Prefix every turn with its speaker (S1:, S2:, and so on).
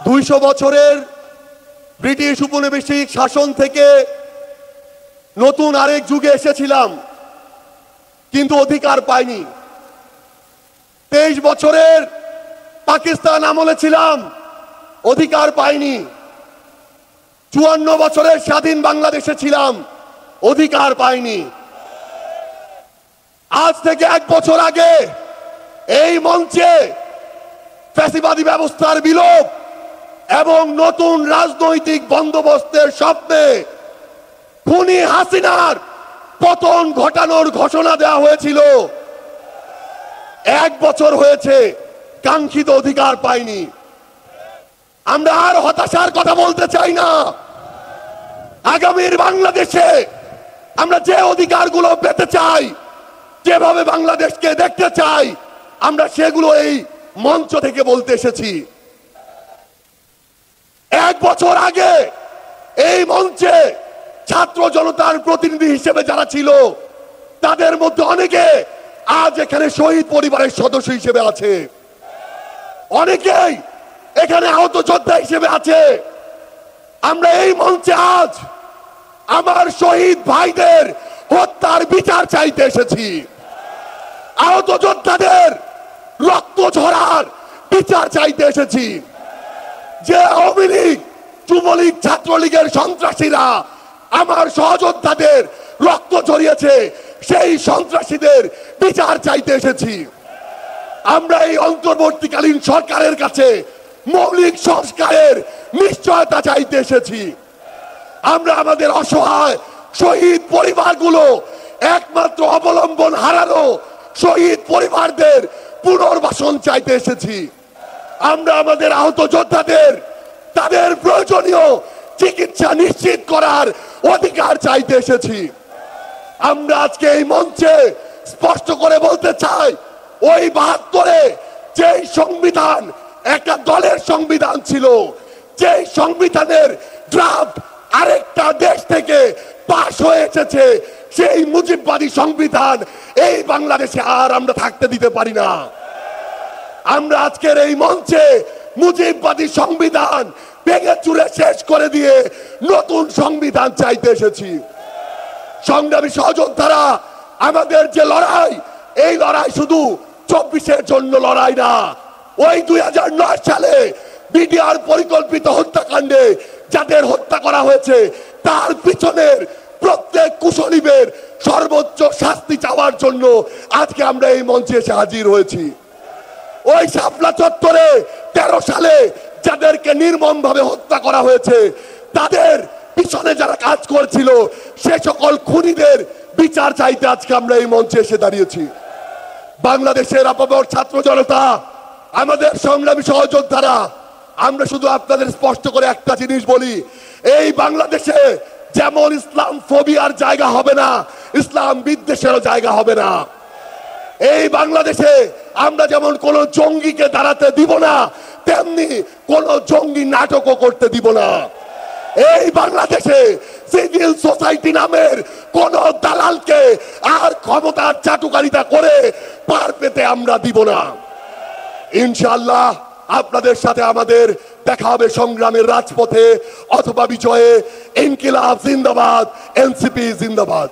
S1: 200 বছরের ব্রিটিশ উপনিবেশিক শাসন থেকে নতুন আরেক যুগে এসেছিলাম, কিন্তু অধিকার পাইনি। 23 বছরের পাকিস্তান আমলে ছিলাম, অধিকার পাইনি। 54 বছরের স্বাধীন বাংলাদেশে ছিলাম, অধিকার পাইনি। আজ থেকে 1 বছর আগে এই মঞ্চে ফ্যাসিবাদী ব্যবস্থার বিলোপ এবং নতুন রাজনৈতিক বন্দোবস্তের স্বপ্নে খুনি হাসিনার পতন ঘটানোর ঘোষণা দেওয়া হয়েছিল। 1 বছর হয়েছে, কাঙ্ক্ষিত অধিকার পাইনি। আমরা আর হতাশার কথা বলতে চাই না। আগামীর বাংলাদেশে আমরা যে অধিকারগুলো পেতে চাই, যেভাবে বাংলাদেশকে দেখতে চাই, আমরা সেগুলো এই মঞ্চ থেকে বলতে এসেছি। 1 বছর আগে এই মঞ্চে ছাত্র জনতার প্রতিনিধি হিসেবে যারা ছিল, তাদের মধ্যে অনেকে আজ এখানে শহীদ পরিবারের সদস্য হিসেবে আছে, অনেকেই এখানে আহত যোদ্ধা হিসেবে আছে। আমরা এই মঞ্চে আজ আমার শহীদ ভাইদের হত্যার বিচার চাইতে এসেছি, আহত যোদ্ধাদের রক্ত ঝরার বিচার চাইতে এসেছি। যে আওয়ামী লীগ, যুবলীগ, ছাত্রলীগের সন্ত্রাসীরা আমার সহযোদ্ধাদের রক্ত ঝরিয়েছে, সেই সন্ত্রাসীদের বিচার চাইতে এসেছি। আমরা এই অন্তর্বর্তীকালীন সরকারের কাছে মৌলিক সংস্কারের নিশ্চয়তা চাইতে এসেছি। আমরা আমাদের অসহায় শহীদ পরিবারগুলো, একমাত্র অবলম্বন হারানো শহীদ পরিবারদের পুনর্বাসন চাইতে এসেছি। আমরা আমাদের আহত যোদ্ধাদের তাদের প্রয়োজনীয় চিকিৎসা নিশ্চিত করার অধিকার চাইতে এসেছি। আমরা আজকে এই মঞ্চে স্পষ্ট করে বলতে চাই, ওই 72-এ যে সংবিধান একটা দলের সংবিধান ছিল, যে সংবিধানের ড্রাফট আরেকটা দেশ থেকে পাশ হয়ে এসেছে, সেই মুজিববাদী সংবিধান এই বাংলাদেশে আর আমরা থাকতে দিতে পারি না। আমরা আজকের এই মঞ্চে মুজিববাদী সংবিধান ভেঙে চুরে শেষ করে দিয়ে নতুন সংবিধান চাইতে এসেছি। সংগ্রামী সহযোদ্ধারা, আমাদের যে লড়াই, এই লড়াই শুধু 24-এর জন্য লড়াই না। ওই 2009 সালে বিডিআর পরিকল্পিত হত্যাকাণ্ডে যাদের হত্যা করা হয়েছে, তার পিছনের প্রত্যেক কুশলীদের সর্বোচ্চ শাস্তি চাওয়ার জন্য আজকে আমরা এই মঞ্চে এসে হাজির হয়েছি। ওই শাপলা চত্বরে 13 সালে যাদেরকে নির্মমভাবে হত্যা করা হয়েছে, তাদের পিছনে যারা কাজ করছিল, সে সকল খুনিদের বিচার চাইতে আজকে আমরা এই মঞ্চে এসে দাঁড়িয়েছি। বাংলাদেশের আপামর ছাত্র জনতা, আমাদের সংগ্রামী সহযোদ্ধারা, আমরা শুধু আপনাদের স্পষ্ট করে একটা জিনিস বলি, এই বাংলাদেশে যেমন ইসলাম ফোবিয়ার জায়গা হবে না, ইসলাম বিদ্বেষেরও জায়গা হবে না। এই বাংলাদেশে আমরা যেমন কোন জঙ্গিকে দাঁড়াতে দিব না, তেমনি কোন জঙ্গি নাটকও করতে দিব না। এই বাংলাদেশে সিভিল সোসাইটি নামের কোন দালালকে আর ক্ষমতার চাটুকারিতা করে পার পেতে আমরা দিব না। ইনশাআল্লাহ আপনাদের সাথে আমাদের দেখা হবে সংগ্রামের রাজপথে অথবা বিজয়ে। ইনকিলাব জিন্দাবাদ, এনসিপি জিন্দাবাদ।